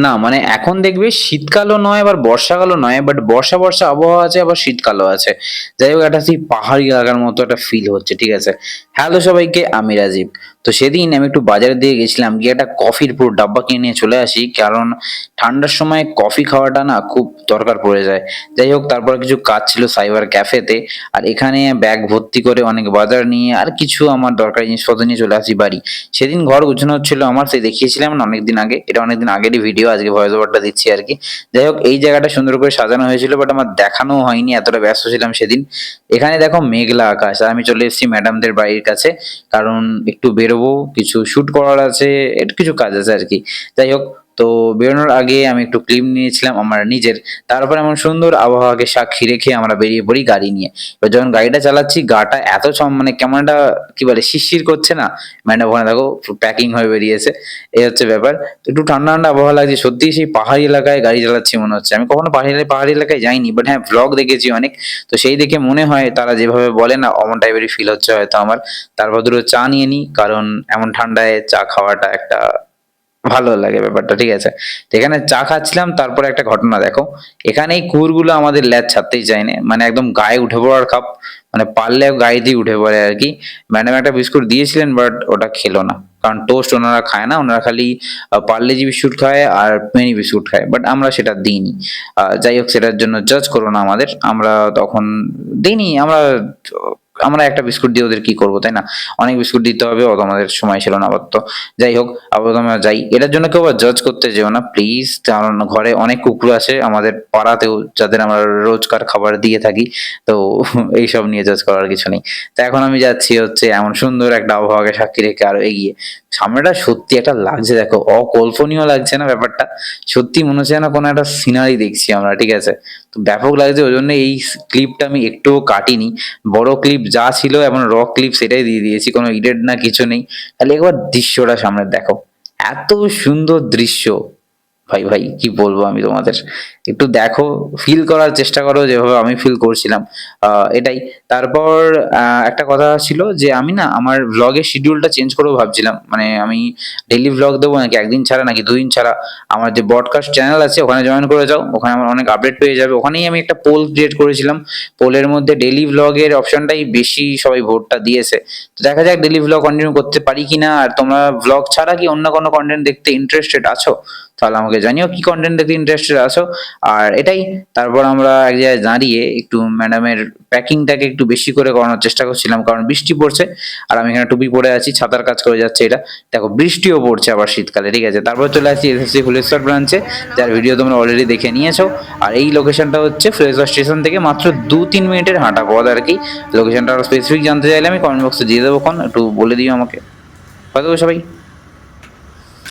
না মানে এখন দেখবে শীতকালও নয় আবার বর্ষাকালও নয়, বাট বর্ষা বর্ষা আবহাওয়া আছে আবার শীতকালও আছে। যাই হোক, একটা সেই পাহাড়ি এলাকার মতো একটা ফিল হচ্ছে, ঠিক আছে। হ্যালো সবাইকে, আমি রাজীব। তো সেদিন আমি একটু বাজারের দিকে গেছিলাম, গিয়ে একটা কফির পুরো ডাব্বা কিনে নিয়ে চলে আসি, কারণ ঠান্ডার সময় কফি খাওয়াটা না খুব দরকার পড়ে যায়। যাই হোক, তারপর কিছু কাজ ছিল সাইবার ক্যাফেতে, আর এখানে ব্যাগ ভর্তি করে অনেক বাজার নিয়ে আর কিছু আমার দরকারি জিনিসপত্র নিয়ে চলে আসি বাড়ি। সেদিন ঘর গুছানো হচ্ছিল আমার, সেই দেখিয়েছিলাম না অনেকদিন আগে, এটা অনেকদিন আগেরই ভিডিও, আজকে ভয়েস ওভারটা দিচ্ছি আর কি। যাই হোক, এই জায়গাটা সুন্দর করে সাজানো হয়েছিল, বাট আমার দেখানো হয়নি, এতটা ব্যস্ত ছিলাম সেদিন। এখানে দেখো মেঘলা আকাশ, আর আমি চলে এসেছি ম্যাডামদের বাড়ির কাছে, কারণ একটু বেরোবো, কিছু শুট করার আছে, একটু কিছু কাজ আছে আর কি। যাই হোক, তো বেরোনোর আগে আমি একটু ক্লিপ নিয়েছিলাম আমার নিজের। তারপর এমন সুন্দর আবহাওয়াকে সাক্ষী রেখে আমরা বেরিয়ে পড়ি গাড়ি নিয়ে। এবার যখন গাড়িটা চালাচ্ছি, গাটা এত মানে কেমন একটা কি বলে শিরশির করছে না। ম্যাডাম ওখানে দেখো প্যাকিং হয়ে বেরিয়েছে, এই হচ্ছে ব্যাপার। একটু ঠান্ডা ঠান্ডা আবহাওয়া লাগছে সত্যি, সেই পাহাড়ি এলাকায় গাড়ি চালাচ্ছি মনে হচ্ছে। আমি কখনো পাহাড়ি এলাকায় যাইনি, বাট হ্যাঁ ভ্লগ দেখেছি অনেক। তো সেই দেখে মনে হয় তারা যেভাবে বলে না, অমন টাইপেরই ফিল হচ্ছে হয়তো আমার। তারপর দুটো চা নিয়ে নিই, কারণ এমন ঠান্ডায় চা খাওয়াটা একটা ভালো লাগে ব্যাপারটা, ঠিক আছে। তো এখানে চা খাচ্ছিলাম, তারপরে একটা ঘটনা দেখো। এখানে এই কুকুরগুলো আমাদের ল্যাজ ছাড়তেই চায় না, মানে একদম গায়ে উঠে পড়ার খাপ, মানে পারলে গায়ে দিয়ে উঠে পড়ে আর কি। ম্যাডাম একটা বিস্কুট দিয়েছিলেন, বাট ওটা খেলো না, কারণ টোস্ট ওনারা খায় না, ওনারা খালি পার্লেজি বিস্কুট খায় আর পেনি বিস্কুট খায়, বাট আমরা সেটা দিইনি। যাই হোক, সেটার জন্য জাজ করো না আমাদের, আমরা তখন দিইনি। আমরা আমরা একটা বিস্কুট দিয়ে ওদের কি করবো, তাই না? অনেক বিস্কুট দিতে হবে, অত আমাদের সময় ছিল না আপাতত। যাই হোক, আপাতত আমরা যাই, এটার জন্য কেউ আবার জাজ করতে যেও না প্লিজ, কারণ ঘরে অনেক কুকুর আছে আমাদের পাড়াতেও, যাদের আমরা রোজকার খাবার দিয়ে থাকি। তো এইসব নিয়ে জাজ করার কিছু নেই। তো এখন আমি যাচ্ছি হচ্ছে এমন সুন্দর একটা আবহাওয়াকে সাক্ষী রেখে আরো এগিয়ে। সামনেটা সত্যি একটা লাগছে, দেখো অকল্পনীয় লাগছে না ব্যাপারটা? সত্যি মনে হচ্ছে না কোনো একটা সিনারি দেখছি আমরা, ঠিক আছে। তো ব্যাপক লাগছে, ওই জন্য এই ক্লিপটা আমি একটুও কাটিনি। বড় ক্লিপ যা ছিল এবং র ক্লিপ সেটাই দিয়ে দিয়েছি, কোনো এডিট না কিছু নেই। তাহলে একবার দৃশ্যটা সামনে দেখো, এত সুন্দর দৃশ্য। ভাই ভাই কি বলবো আমি তোমাদের, একটু দেখো, ফিল করার চেষ্টা করো যেভাবে আমি ফিল করছিলাম। এটাই। তারপর একটা কথা ছিল যে আমি না আমার ভ্লগের শিডিউলটা চেঞ্জ করবো ভাবছিলাম, মানে আমি ডেইলি ভ্লগ দেবো নাকি একদিন ছাড়া নাকি দুদিন ছাড়া। আমার যে ব্রডকাস্ট চ্যানেল আছে ওখানে জয়েন করে যাও, ওখানে আমার অনেক আপডেট পেয়ে যাবে। ওখানেই আমি একটা পোল ক্রিয়েট করেছিলাম, পোলের মধ্যে ডেইলি ভ্লগের অপশনটাই বেশি সবাই ভোটটা দিয়েছে। তো দেখা যাক ডেইলি ভ্লগ কন্টিনিউ করতে পারি কিনা। আর তোমরা ভ্লগ ছাড়া কি অন্য কোনো কন্টেন্ট দেখতে ইন্টারেস্টেড আছো, তাহলে আমাকে জানিও কি কন্টেন্ট দেখতে ইন্টারেস্টেড আছো। আর এটাই। তারপর আমরা এক জায়গায় দাঁড়িয়ে একটু ম্যাডামের প্যাকিংটাকে একটু বেশি করে করানোর চেষ্টা করছিলাম, কারণ বৃষ্টি পড়ছে। আর আমি এখানে টুপি পরে আছি, ছাতার কাজ করে যাচ্ছে এটা। দেখো বৃষ্টিও পড়ছে আবার শীতকালে, ঠিক আছে। তারপর চলে আসছি এসএসসি ফুলেশ্বর ব্রাঞ্চে, যার ভিডিও তোমরা অলরেডি দেখে নিয়েছো। আর এই লোকেশনটা হচ্ছে ফুলেশ্বর স্টেশন থেকে মাত্র 2-3 মিনিটের হাঁটা পথ আর কি। লোকেশনটা আরো স্পেসিফিক জানতে চাইলে আমি কমেন্ট বক্সে দিয়ে দেবো, একটু বলে দিও আমাকে, হয়তো সবাই।